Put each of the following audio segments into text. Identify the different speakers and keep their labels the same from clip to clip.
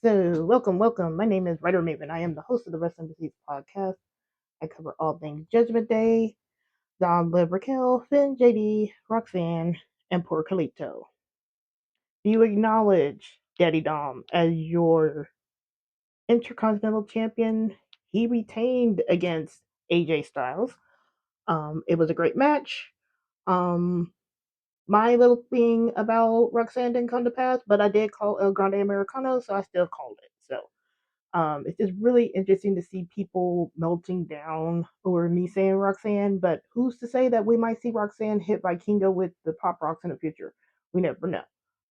Speaker 1: So, welcome. My name is Writer Maven. I am the host of the Wrestling Disease podcast. I cover all things Judgment Day, Dom, Liv, Raquel, Finn, JD, Roxanne, and poor Carlito. Do you acknowledge Daddy Dom as your Intercontinental Champion? He retained against AJ Styles. It was a great match. Um, my little thing about Roxanne didn't come to pass, but I did call El Grande Americano, so I still called it. It's just really interesting to see people melting down over me saying Roxanne, but who's to say that we might see Roxanne hit Vikingo with the Pop Rocks in the future? We never know.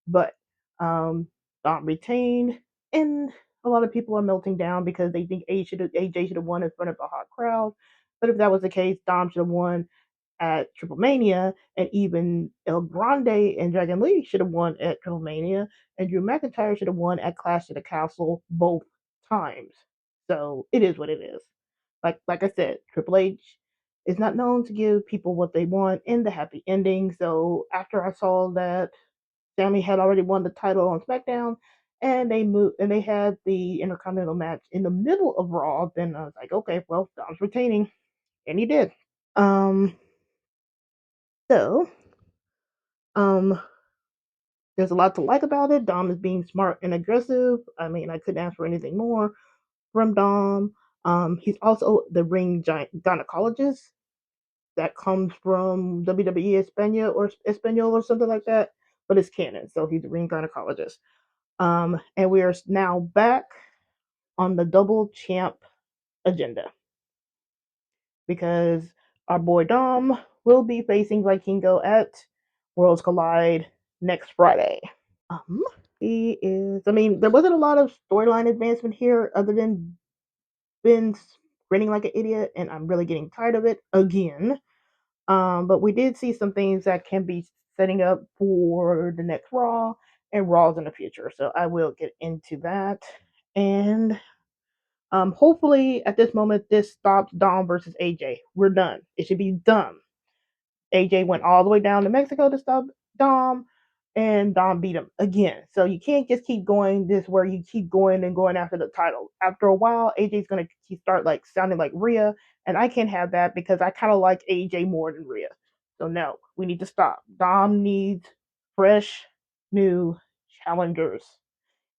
Speaker 1: But Dom retained, and a lot of people are melting down because they think AJ should have won in front of a hot crowd. But if that was the case, Dom should have won at Triple Mania, and even El Grande and Dragon Lee should have won at Triple Mania, and Drew McIntyre should have won at Clash of the Castle both times. So it is what it is. Like I said, Triple H is not known to give people what they want in the happy ending. So after I saw that Sammy had already won the title on SmackDown, and they had the Intercontinental match in the middle of Raw, then I was like, okay, well, Dom's retaining, and he did. Um, so um, there's a lot to like about it. Dom is being smart and aggressive. I mean, I couldn't ask for anything more from Dom. He's also the ring gynecologist that comes from WWE Espanol or something like that, but it's canon, so he's a ring gynecologist. And we are now back on the double champ agenda because our boy Dom will be facing Vikingo at Worlds Collide next Friday. Um, he is. I mean, there wasn't a lot of storyline advancement here, other than Ben grinning like an idiot, and I'm really getting tired of it again. But we did see some things that can be setting up for the next Raw and Raws in the future. So I will get into that. And hopefully at this moment, this stops Dom versus AJ. We're done. It should be done. AJ went all the way down to Mexico to stop Dom, and Dom beat him again. So you can't just keep going this where you keep going and going after the title. After a while, AJ's gonna start like sounding like Rhea, and I can't have that because I kind of like AJ more than Rhea. So no, we need to stop. Dom needs fresh, new challengers.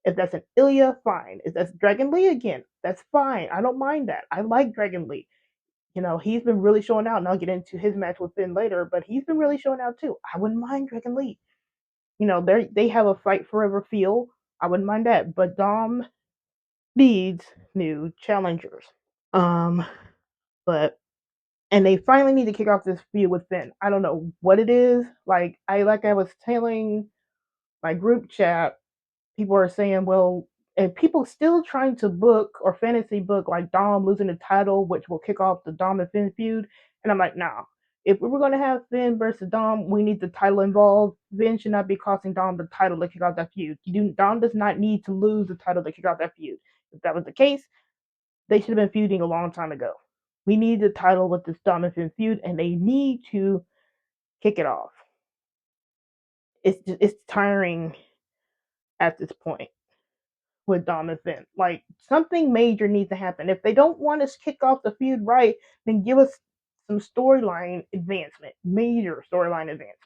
Speaker 1: If that's an Ilya, fine. If that's Dragon Lee again, that's fine. I don't mind that. I like Dragon Lee. He's been really showing out, and I'll get into his match with Finn later, but he's been really showing out too. I wouldn't mind Dragon Lee. They have a fight forever feel. I wouldn't mind that. But Dom needs new challengers. Um, but and they finally need to kick off this feud with Finn. I don't know what it is. I was telling my group chat, people are saying, well, and people still trying to book or fantasy book like Dom losing the title, which will kick off the Dom and Finn feud. And I'm like, nah. If we were going to have Finn versus Dom, we need the title involved. Finn should not be costing Dom the title to kick off that feud. Dom does not need to lose the title to kick off that feud. If that was the case, they should have been feuding a long time ago. We need the title with this Dom and Finn feud, and they need to kick it off. It's tiring at this point with Dom and Finn. Like, something major needs to happen. If they don't want to kick off the feud right, then give us some storyline advancement, major storyline advancement.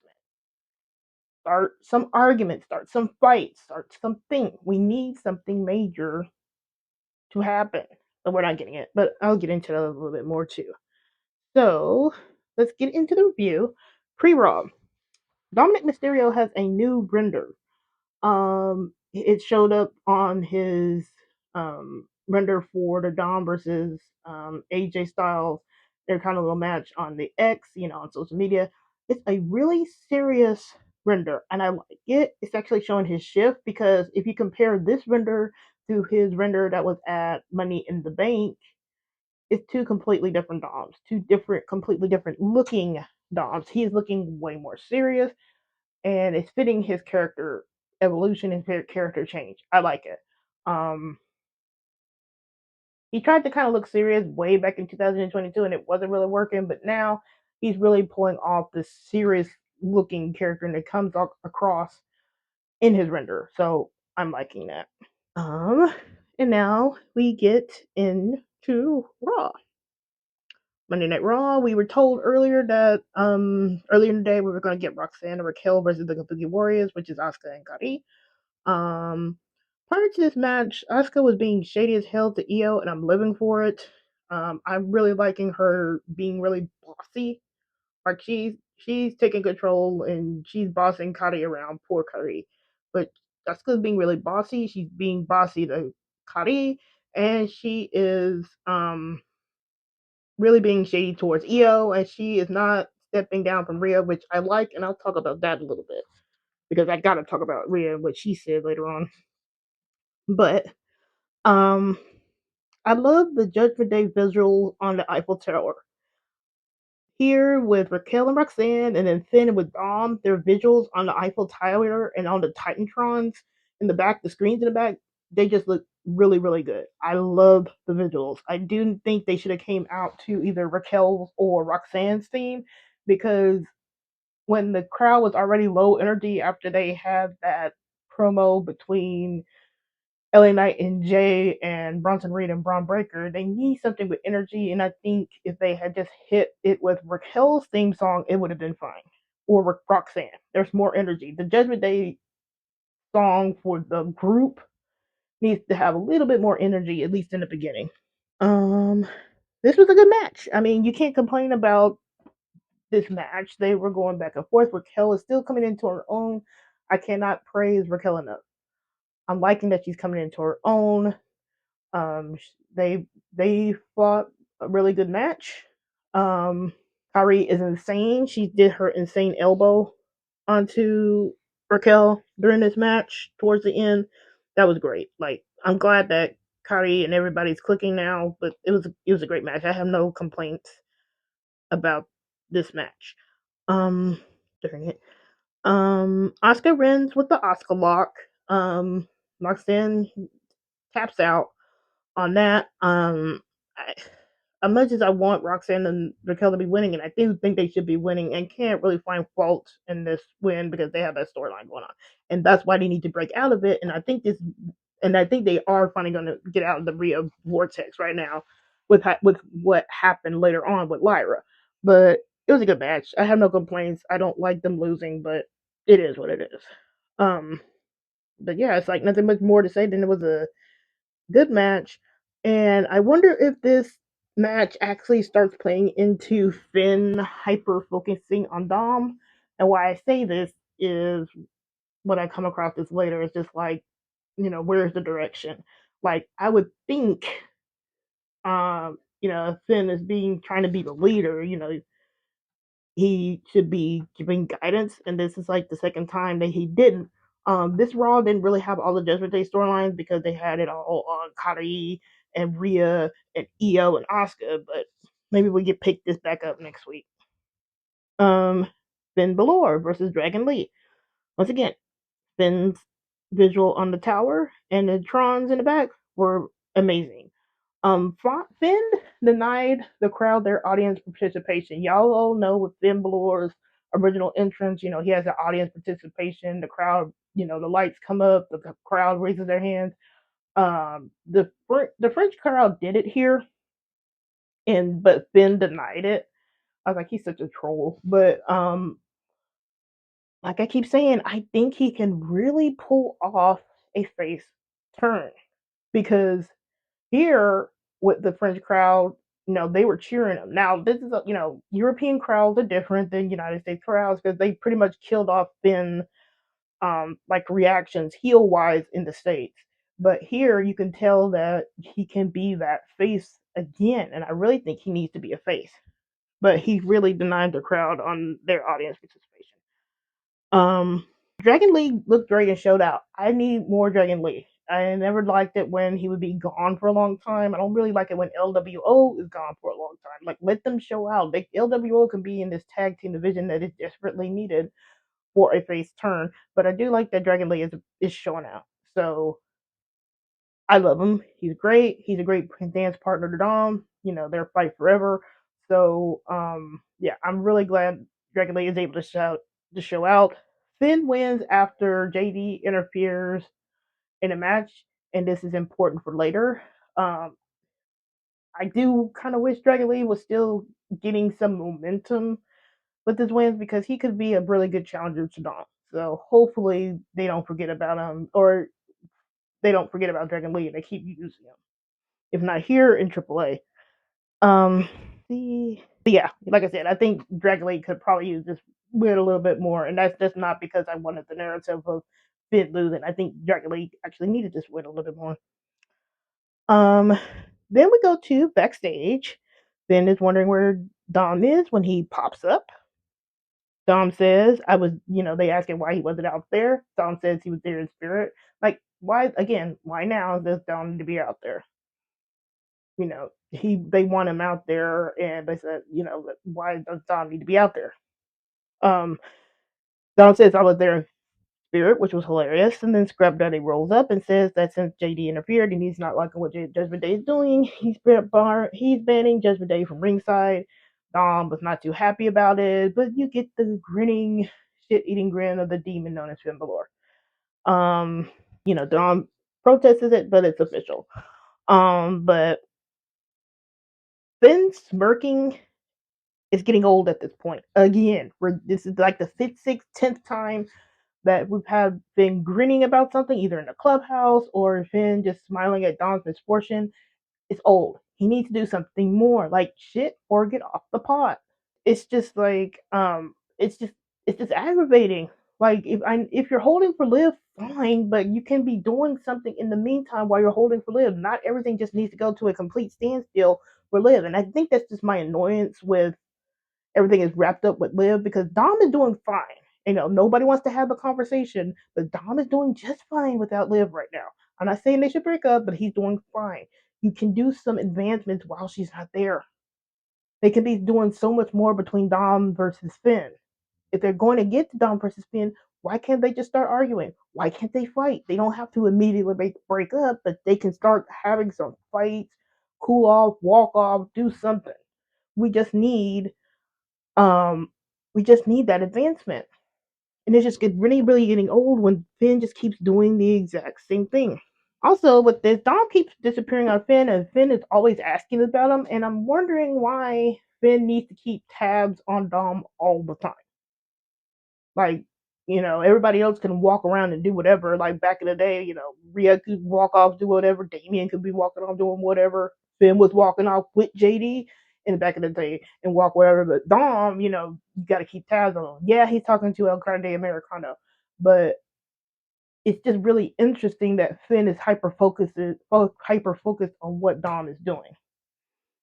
Speaker 1: Start some arguments, start some fights, start something. We need something major to happen. But we're not getting it. But I'll get into that a little bit more too. So let's get into the review. Pre-Raw. Dominik Mysterio has a new render. It showed up on his render for the Dom versus AJ Styles. They're kind of a little match on the X, on social media. It's a really serious render, and I like it. It's actually showing his shift because if you compare this render to his render that was at Money in the Bank, it's two completely different Doms, completely different looking Doms. He's looking way more serious, and it's fitting his character evolution and character change. I like it. Um, he tried to kind of look serious way back in 2022, and it wasn't really working. But now he's really pulling off this serious looking character, and it comes across in his render. So I'm liking that. Um, and now we get into Raw. Monday Night Raw. We were told earlier that earlier in the day we were going to get Roxanne and Raquel versus the Kabuki Warriors, which is Asuka and Kairi. Prior to this match, Asuka was being shady as hell to Io, and I'm living for it. I'm really liking her being really bossy. Like she's taking control and she's bossing Kairi around. Poor Kairi, but Asuka's being really bossy. She's being bossy to Kairi, and she is really being shady towards Io, and she is not stepping down from Rhea, which I like, and I'll talk about that a little bit because I gotta talk about Rhea and what she said later on. But um, I love the Judgment Day visual on the Eiffel Tower. Here with Raquel and Roxanne, and then Finn with Dom, their visuals on the Eiffel Tower and on the Titantrons in the back, the screens in the back, they just look really, really good. I love the visuals. I do think they should have came out to either Raquel's or Roxanne's theme because when the crowd was already low energy after they had that promo between LA Knight and Jay and Bronson Reed and Braun Breaker, they need something with energy. And I think if they had just hit it with Raquel's theme song, it would have been fine. Or Roxanne. There's more energy. The Judgment Day song for the group needs to have a little bit more energy, at least in the beginning. Um, this was a good match. I mean, you can't complain about this match. They were going back and forth. Raquel is still coming into her own. I cannot praise Raquel enough. I'm liking that she's coming into her own. Um, they fought a really good match. Um, Kairi is insane. She did her insane elbow onto Raquel during this match towards the end. That was great. Like I'm glad that Kairi and everybody's clicking now, but it was a great match. I have no complaints about this match. During it. Oscar wins with the Oscar lock. Roxanne taps out on that. I, as much as I want Roxanne and Raquel to be winning, and I do think they should be winning, and can't really find fault in this win because they have that storyline going on, and that's why they need to break out of it. And I think they are finally going to get out of the Rhea vortex right now with what happened later on with Lyra. But it was a good match. I have no complaints. I don't like them losing, but it is what it is. Um, but yeah, it's like nothing much more to say than it was a good match. And I wonder if this match actually starts playing into Finn hyper focusing on Dom. And why I say this is when I come across this later, it's just like, where's the direction? Like I would think Finn is being trying to be the leader, he should be giving guidance, and this is like the second time that he didn't. This Raw didn't really have all the Judgment Day storylines because they had it all on Kairi and Rhea and Io and Asuka, but maybe we get pick this back up next week. Um, Finn Balor versus Dragon Lee. Once again, Finn's visual on the tower and the Trons in the back were amazing. Finn denied the crowd their audience participation. Y'all all know with Finn Balor's original entrance, he has the audience participation. The crowd, the lights come up, the crowd raises their hands. The French crowd did it here, but Finn denied it. I was like, he's such a troll. But like I keep saying, I think he can really pull off a face turn because here with the French crowd, they were cheering him. Now this is European crowds are different than United States crowds because they pretty much killed off Finn like reactions heel wise in the States. But here you can tell that he can be that face again, and I really think he needs to be a face. But he really denied the crowd on their audience participation. Um, Dragon Lee looked great and showed out. I need more Dragon Lee. I never liked it when he would be gone for a long time. I don't really like it when LWO is gone for a long time. Like, let them show out. LWO can be in this tag team division that is desperately needed for a face turn. But I do like that Dragon Lee is showing out. So I love him. He's great. He's a great dance partner to Dom. They're fight forever. So yeah, I'm really glad Dragon Lee is able to show out. Finn wins after JD interferes in a match, and this is important for later. Um, I do kind of wish Dragon Lee was still getting some momentum with his wins because he could be a really good challenger to Dom. So hopefully they don't forget about him, or they don't forget about Dragon Lee and they keep using him. If not here in AAA. Um, but yeah, like I said, I think Dragon Lee could probably use this win a little bit more, and that's just not because I wanted the narrative of Finn losing. I think Dragon Lee actually needed this win a little bit more. Um, then we go to backstage. Finn is wondering where Dom is when he pops up. Dom says, I was, they ask him why he wasn't out there. Dom says he was there in spirit. Like, why, again, why now does Dom need to be out there? They want him out there, and they said, why does Dom need to be out there? Um, Dom says, I was there in spirit, which was hilarious. And then Scrap Daddy rolls up and says that since JD interfered and he's not liking what Judgment Day is doing, he's banning Judgment Day from ringside. Dom was not too happy about it, but you get the grinning, shit-eating grin of the demon known as Finn Balor. Dom protests it, but it's official. But Finn smirking is getting old at this point. Again, this is like the fifth, sixth, 10th time that we've had Finn grinning about something, either in the clubhouse or Finn just smiling at Dom's misfortune. It's old. He needs to do something more, like shit or get off the pot. It's just like it's just aggravating. Like if you're holding for Liv, fine, but you can be doing something in the meantime while you're holding for Liv. Not everything just needs to go to a complete standstill for Liv. And I think that's just my annoyance with everything is wrapped up with Liv, because Dom is doing fine. Nobody wants to have a conversation, but Dom is doing just fine without Liv right now. I'm not saying they should break up, but he's doing fine. You can do some advancements while she's not there. They could be doing so much more between Dom versus Finn. If they're going to get to Dom versus Finn, why can't they just start arguing? Why can't they fight? They don't have to immediately break up, but they can start having some fights, cool off, walk off, do something. We just need that advancement. And it's just really, really getting old when Finn just keeps doing the exact same thing. Also, with this, Dom keeps disappearing on Finn, and Finn is always asking about him, and I'm wondering why Finn needs to keep tabs on Dom all the time. Like, everybody else can walk around and do whatever. Like back in the day, Rhea could walk off, do whatever. Damien could be walking off doing whatever. Finn was walking off with JD in the back of the day and walk wherever. But Dom, you got to keep tabs on him. Yeah, he's talking to El Grande Americano, but it's just really interesting that Finn is hyper focused on what Dom is doing.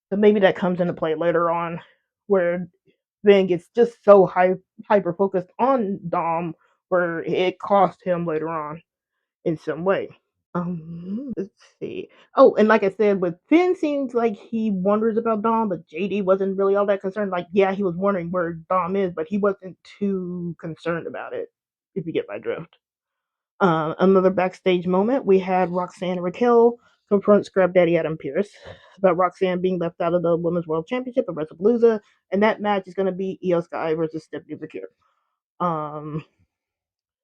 Speaker 1: So maybe that comes into play later on, where Finn gets just so hyper focused on Dom where it cost him later on in some way. Let's see. Oh, and like I said, with Finn, seems like he wonders about Dom, but JD wasn't really all that concerned. Like, yeah, he was wondering where Dom is, but he wasn't too concerned about it, if you get my drift. Another backstage moment, we had Roxanne and Raquel confront Scrap Daddy Adam Pearce about Roxanne being left out of the Women's World Championship at WrestlePalooza, and that match is going to be Io Sky versus Stephanie Bakir.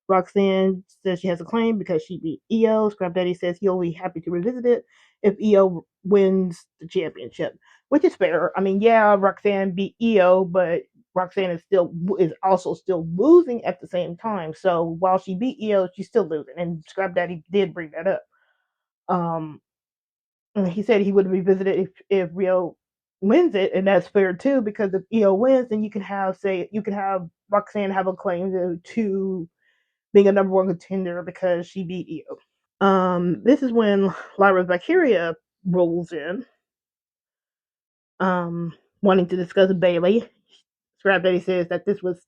Speaker 1: Roxanne says she has a claim because she beat Io. Scrap Daddy says he'll be happy to revisit it if Io wins the championship, which is fair. I mean, yeah, Roxanne beat Io, but Roxanne is also still losing at the same time. So while she beat Io, she's still losing, and Scrap Daddy did bring that up. He said he would revisit it if Rio wins it, and that's fair too, because if Io wins, then you can have Roxanne have a claim to being a number one contender because she beat Io. This is when Lyra Valkyria rolls in, wanting to discuss Bailey. Scrap Daddy says that this was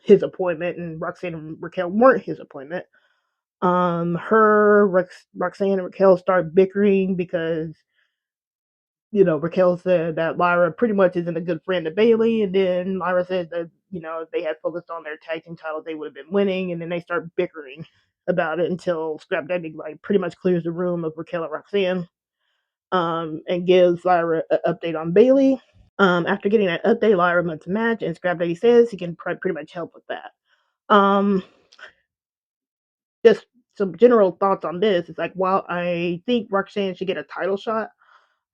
Speaker 1: his appointment, and Roxanne and Raquel weren't his appointment. Roxanne and Raquel start bickering because Raquel said that Lyra pretty much isn't a good friend to Bailey, and then Lyra said that, if they had focused on their tag team titles, they would have been winning, and then they start bickering about it until Scrap Daddy pretty much clears the room of Raquel and Roxanne, and gives Lyra an update on Bailey. After getting that update, Lyra wants a match, and Scrap Daddy says he can pretty much help with that. Just some general thoughts on this. It's like, while I think Roxanne should get a title shot,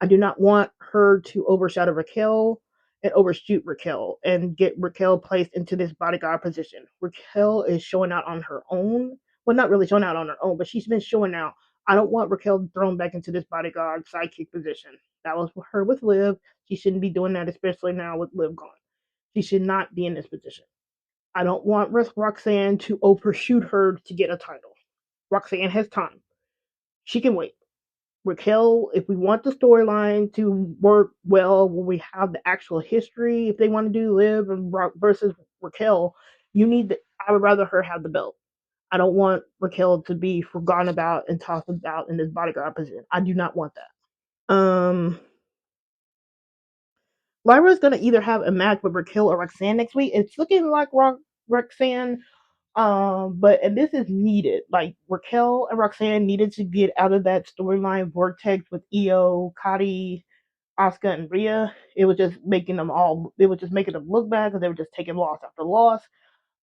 Speaker 1: I do not want her to overshadow Raquel and overshoot Raquel and get Raquel placed into this bodyguard position. Raquel is showing out on her own. Well, not really showing out on her own, but she's been showing out. I don't want Raquel thrown back into this bodyguard sidekick position. That was her with Liv. She shouldn't be doing that, especially now with Liv gone. She should not be in this position. I don't want Roxanne to overshoot her to get a title. Roxanne has time. She can wait. Raquel, if we want the storyline to work well, when we have the actual history, if they want to do Liv and versus Raquel, you need the, I would rather her have the belt. I don't want Raquel to be forgotten about and tossed about in this bodyguard position. I do not want that. Lyra's gonna either have a match with Raquel or Roxanne next week. It's looking like Roxanne. But and this is needed. Like, Raquel and Roxanne needed to get out of that storyline vortex with Io, Kairi, Asuka, and Rhea. It was just making them all. It was just making them look bad because they were just taking loss after loss.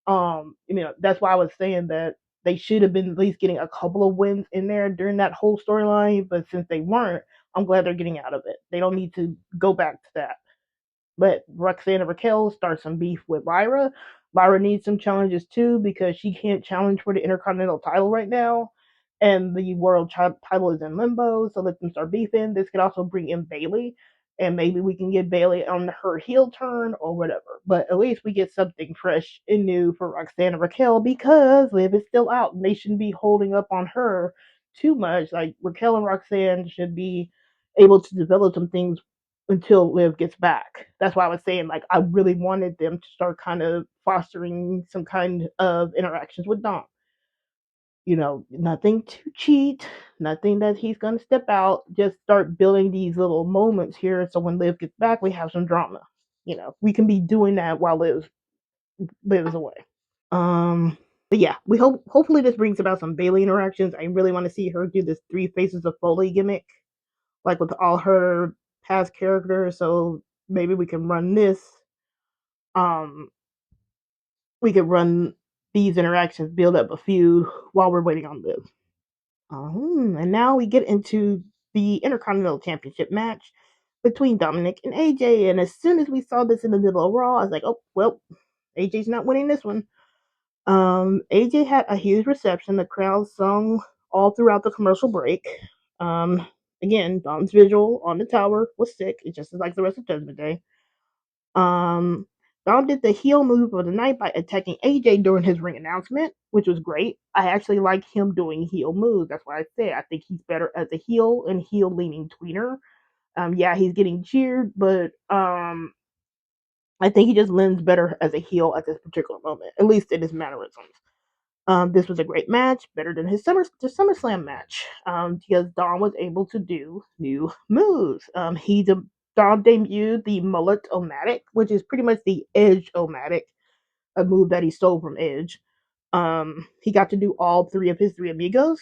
Speaker 1: That's why I was saying that they should have been at least getting a couple of wins in there during that whole storyline. But since they weren't, I'm glad they're getting out of it. They don't need to go back to that. Let Roxanne and Raquel start some beef with Lyra. Lyra needs some challenges too because she can't challenge for the Intercontinental title right now, and the World title is in limbo. So let them start beefing. This could also bring in Bayley, and maybe we can get Bayley on her heel turn or whatever. But at least we get something fresh and new for Roxanne and Raquel because Liv is still out, and they shouldn't be holding up on her too much. Like, Raquel and Roxanne should be able to develop some things until Liv gets back. That's why I was saying, like, I really wanted them to start kind of fostering some kind of interactions with Dom. Nothing to cheat, nothing that he's going to step out. Just start building these little moments here so when Liv gets back, we have some drama. We can be doing that while Liv is away. But yeah, hopefully this brings about some Bayley interactions. I really want to see her do this Three Faces of Foley gimmick, like with all her past characters. So maybe we can run this. Um, we could run these interactions, build up a feud while we're waiting on Liv. And now we get into the Intercontinental Championship match between Dominik and AJ. And as soon as we saw this in the middle of Raw, I was like, oh well, AJ's not winning this one. AJ had a huge reception. The crowd sung all throughout the commercial break. Again, Dom's visual on the tower was sick. It's just like the rest of Judgment Day. Um, Dom did the heel move of the night by attacking AJ during his ring announcement, which was great. I actually like him doing heel moves. That's why I say I think he's better as a heel and heel leaning tweener. Yeah, he's getting cheered, but I think he just lends better as a heel at this particular moment, at least in his mannerisms. This was a great match, better than his SummerSlam match, because Dom was able to do new moves. Dom debuted the Mullet-O-Matic, which is pretty much the Edge-O-Matic, a move that he stole from Edge. He got to do all three of his Three Amigos.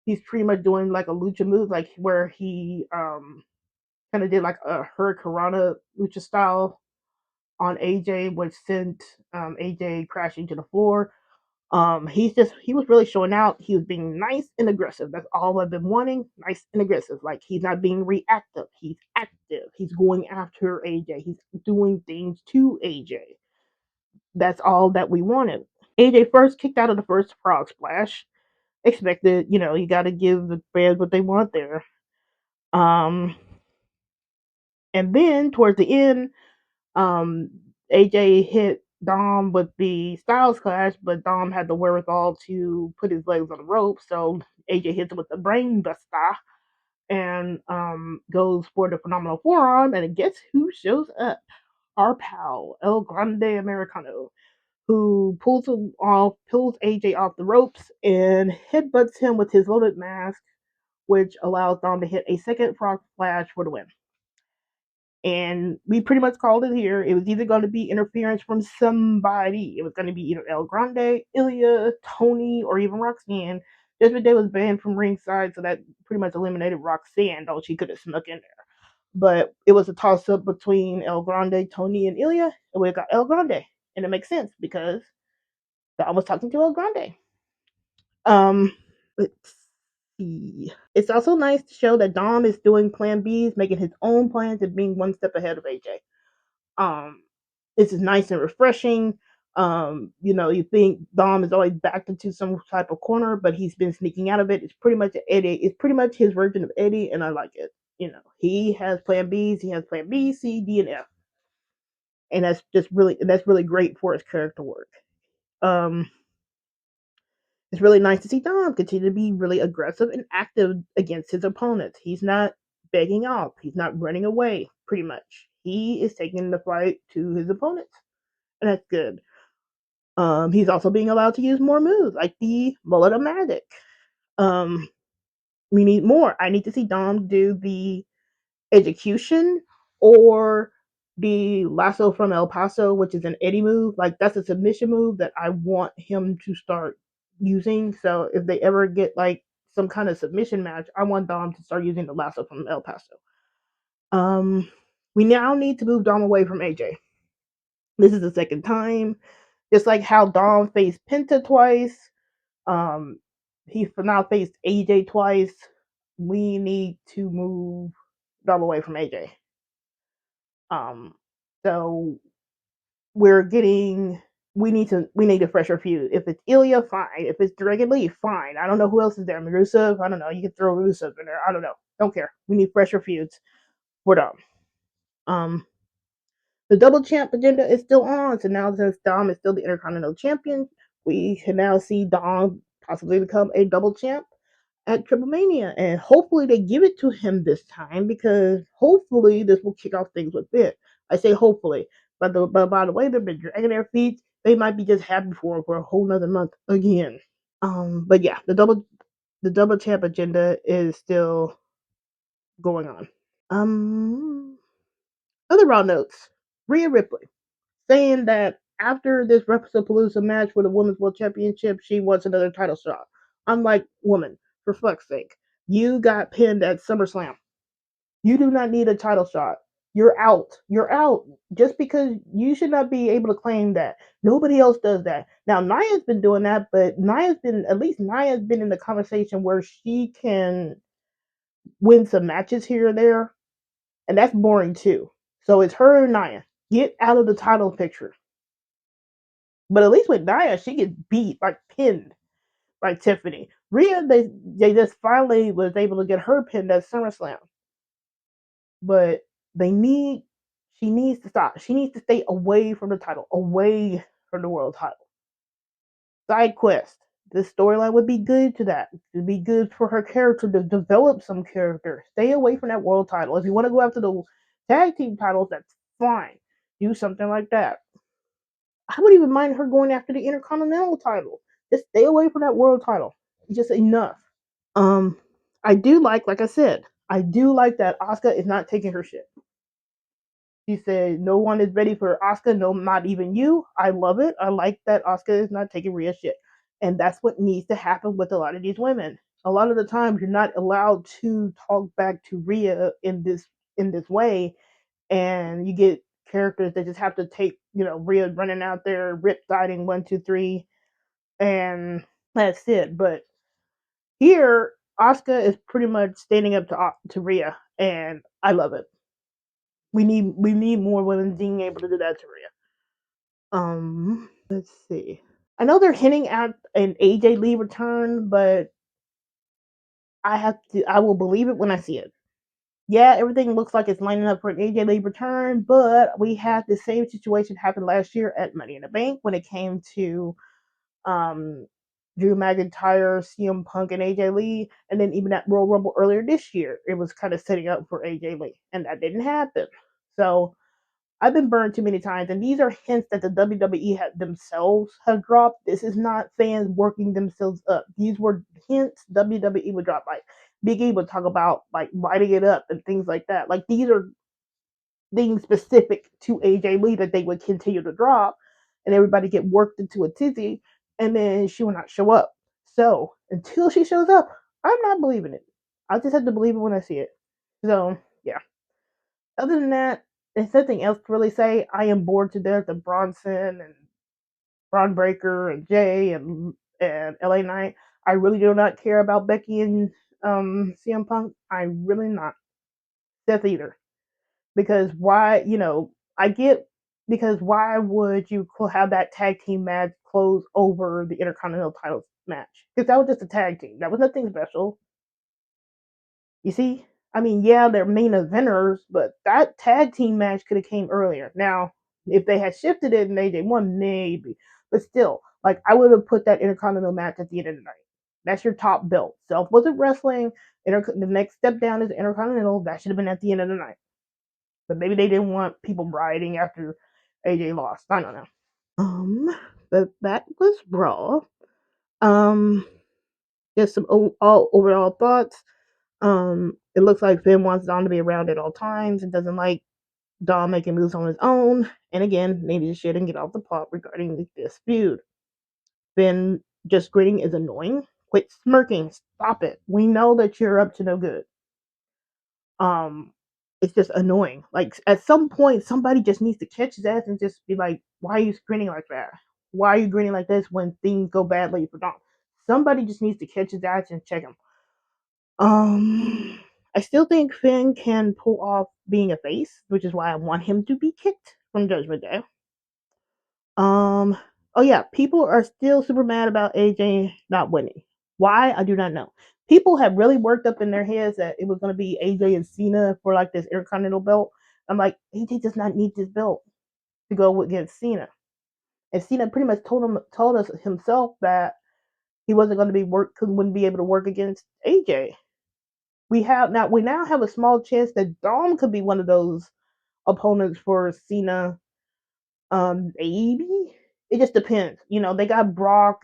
Speaker 1: He's pretty much doing like a lucha move, like where he kind of did like a Hurricanrana lucha style on AJ, which sent AJ crashing to the floor. He was really showing out. He was being nice and aggressive. That's all I've been wanting. Nice and aggressive. Like, he's not being reactive. He's active. He's going after AJ. He's doing things to AJ. That's all that we wanted. AJ first kicked out of the first frog splash. Expected, you got to give the fans what they want there. And then towards the end, AJ hit Dom with the Styles Clash, but Dom had the wherewithal to put his legs on the rope, so AJ hits him with the Brain Buster and goes for the Phenomenal Forearm, and guess who shows up? Our pal, El Grande Americano, who pulls AJ off the ropes and headbutts him with his loaded mask, which allows Dom to hit a second frog splash for the win. And we pretty much called it here. It was either going to be interference from somebody. It was going to be either El Grande, Ilya, Tony, or even Roxanne. Judgment Day was banned from ringside, so that pretty much eliminated Roxanne, though she could have snuck in there. But it was a toss-up between El Grande, Tony, and Ilya, and we got El Grande. And it makes sense because I was talking to El Grande. Let's see. It's also nice to show that Dom is doing Plan Bs, making his own plans, and being one step ahead of AJ. Um, this is nice and refreshing. You think Dom is always backed into some type of corner, but he's been sneaking out of it. It's pretty much Eddie. It's pretty much his version of Eddie, and I like it. He has Plan Bs. He has Plan B, C, D, and F, and that's really great for his character work. Um, it's really nice to see Dom continue to be really aggressive and active against his opponents. He's not begging off. He's not running away. Pretty much, he is taking the fight to his opponents, and that's good. He's also being allowed to use more moves, like the Mullet of Magic. Um, we need more. I need to see Dom do the Execution or the Lasso from El Paso, which is an Eddie move. Like, that's a submission move that I want him to start using. So if they ever get like some kind of submission match, I want Dom to start using the Lasso from El Paso. We now need to move Dom away from AJ. This is the second time. Just like how Dom faced Penta twice, he's now faced AJ twice. We need to move Dom away from AJ. So we need a fresher feud. If it's Ilya, fine. If it's Dragon Lee, fine. I don't know who else is there. Rusev, I don't know. You can throw Rusev in there. I don't know. Don't care. We need fresher feuds for Dom. The double champ agenda is still on. So now since Dom is still the Intercontinental Champion, we can now see Dom possibly become a double champ at Triple Mania, and hopefully they give it to him this time, because hopefully this will kick off things with it. I say hopefully, but by the way they've been dragging their feet, they might be just happy for a whole nother month again. But yeah, the double champ agenda is still going on. Other Raw notes: Rhea Ripley saying that after this WrestlePalooza match for the Women's World Championship, she wants another title shot. I'm like, woman, for fuck's sake, you got pinned at SummerSlam. You do not need a title shot. You're out. You're out. Just because you should not be able to claim that. Nobody else does that. Now, Nia's been doing that, but Nia's been in the conversation where she can win some matches here or there, and that's boring too. So it's her and Nia. Get out of the title picture. But at least with Nia, she gets beat, like pinned by Tiffany. Rhea, they just finally was able to get her pinned at SummerSlam. But she needs to stop. She needs to stay away from the title, away from the world title. Side quest. This storyline would be good to that. It would be good for her character to develop some character. Stay away from that world title. If you want to go after the tag team titles, that's fine. Do something like that. I wouldn't even mind her going after the Intercontinental title. Just stay away from that world title. It's just enough. Um, I do like I said, I do like that Asuka is not taking her shit. She said, no one is ready for Asuka, no, not even you. I love it. I like that Asuka is not taking Rhea shit. And that's what needs to happen with a lot of these women. A lot of the times you're not allowed to talk back to Rhea in this way, and you get characters that just have to take, Rhea running out there, rip siding 1, 2, 3, and that's it. But here, Asuka is pretty much standing up to Rhea, and I love it. We need more women being able to do that to Rhea. Let's see. I know they're hinting at an AJ Lee return, but I will believe it when I see it. Yeah, everything looks like it's lining up for an AJ Lee return, but we had the same situation happen last year at Money in the Bank when it came to Drew McIntyre, CM Punk, and AJ Lee, and then even at Royal Rumble earlier this year, it was kind of setting up for AJ Lee, and that didn't happen. So I've been burned too many times, and these are hints that the WWE themselves have dropped. This is not fans working themselves up. These were hints WWE would drop. Like Big E would talk about like lighting it up and things like that. Like these are things specific to AJ Lee that they would continue to drop, and everybody get worked into a tizzy, and then she will not show up. So until she shows up, I'm not believing it. I just have to believe it when I see it. So yeah. Other than that, there's nothing else to really say. I am bored to death of Bronson and Braun Breaker and Jay and LA Knight. I really do not care about Becky and CM Punk. I'm really not. Seth either. Because why, I get, because why would you have that tag team match close over the Intercontinental title match? Because that was just a tag team. That was nothing special. You see? I mean, yeah, they're main eventers, but that tag team match could have came earlier. Now, if they had shifted it and they won, maybe. But still, like, I would have put that Intercontinental match at the end of the night. That's your top belt. Self wasn't wrestling. The next step down is Intercontinental. That should have been at the end of the night. But maybe they didn't want people rioting after AJ lost. I don't know. But that was Raw. Um, just some all overall thoughts. It looks like Finn wants Dom to be around at all times and doesn't like Dom making moves on his own. And again, needed to shit and get off the pot regarding this feud. Finn just grinning is annoying. Quit smirking. Stop it. We know that you're up to no good. It's just annoying. Like at some point, somebody just needs to catch his ass and just be like, "Why are you grinning like that? Why are you grinning like this when things go badly for Dom?" Somebody just needs to catch his ass and check him. I still think Finn can pull off being a face, which is why I want him to be kicked from Judgment Day. Um, oh yeah, people are still super mad about AJ not winning. Why? I do not know. People have really worked up in their heads that it was going to be AJ and Cena for like this Intercontinental belt. I'm like, AJ does not need this belt to go against Cena. And Cena pretty much told us himself that he wasn't going to wouldn't be able to work against AJ. We now have a small chance that Dom could be one of those opponents for Cena. Maybe it just depends. They got Brock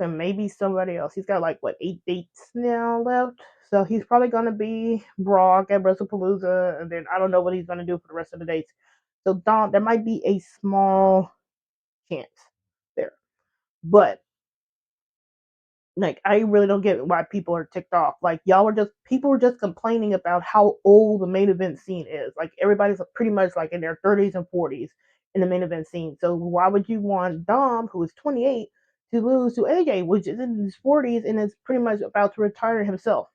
Speaker 1: and maybe somebody else. He's got like what 8 dates now left, so he's probably gonna be Brock at WrestlePalooza, and then I don't know what he's gonna do for the rest of the dates. So Dom, there might be a small chance there, but like I really don't get why people are ticked off. Like people were just complaining about how old the main event scene is. Like everybody's pretty much like in their 30s and 40s in the main event scene. So why would you want Dom, who is 28, to lose to AJ, which is in his 40s and is pretty much about to retire himself?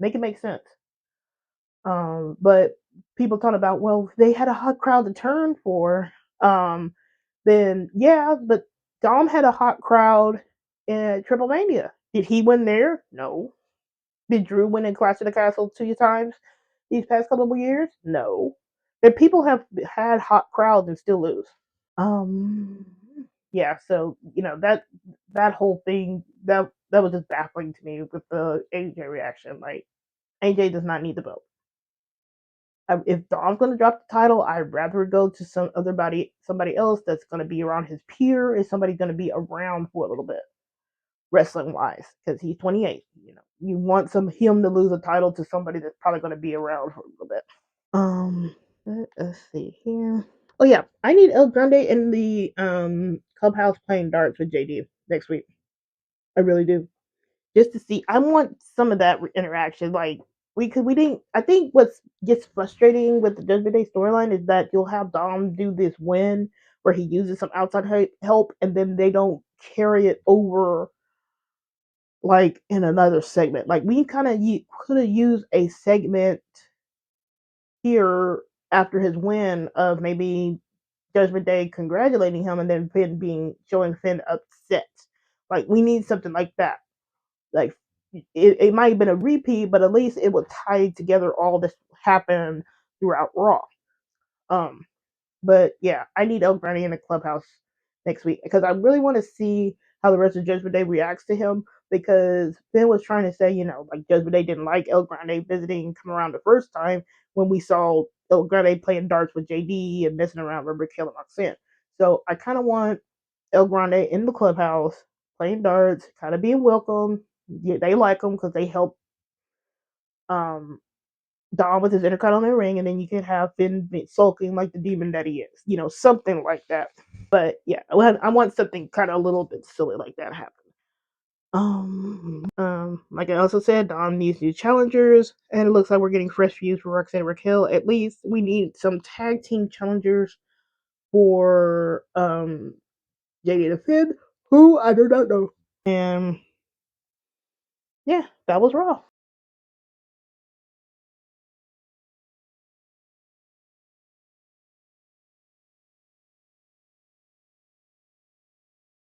Speaker 1: Make it make sense. But people talking about, well, they had a hot crowd to turn for. Then yeah, but Dom had a hot crowd in Triple Mania. Did he win there? No. Did Drew win in Clash of the Castle 2 times these past couple of years? No. And people have had hot crowds and still lose. Um, yeah, so that whole thing that was just baffling to me with the AJ reaction. Like AJ does not need the belt. If Dom's going to drop the title, I'd rather go to somebody else that's going to be around his peer. Is somebody going to be around for a little bit, wrestling wise, because he's 28. You want him to lose a title to somebody that's probably going to be around for a little bit. Let's see here. Oh yeah, I need El Grande in the clubhouse playing darts with JD next week. I really do. Just to see. I want some of that interaction. Like we didn't. I think what gets frustrating with the Judgment Day storyline is that you'll have Dom do this win where he uses some outside help, and then they don't carry it over like in another segment. Like we kind of could have used a segment here after his win of maybe Judgment Day congratulating him and then Finn showing Finn upset. Like we need something like that. Like it might have been a repeat, but at least it would tie together all this happened throughout Raw. Um, but yeah, I need El Grande in the clubhouse next week because I really want to see how the rest of Judgment Day reacts to him because Finn was trying to say, like Judgment Day didn't like El Grande visiting come around the first time when we saw El Grande playing darts with JD and messing around with Raquel and Roxanne. So I kind of want El Grande in the clubhouse playing darts, kind of being welcome. Yeah, they like him because they help um, Dom with his Intercontinental ring, and then you can have Finn sulking like the demon that he is, something like that. But yeah, I want something kind of a little bit silly like that happen. Like I also said, Dom needs new challengers, and it looks like we're getting fresh views for Roxanne and Raquel. At least we need some tag team challengers for JD and Finn, who I do not know. And yeah, that was Raw.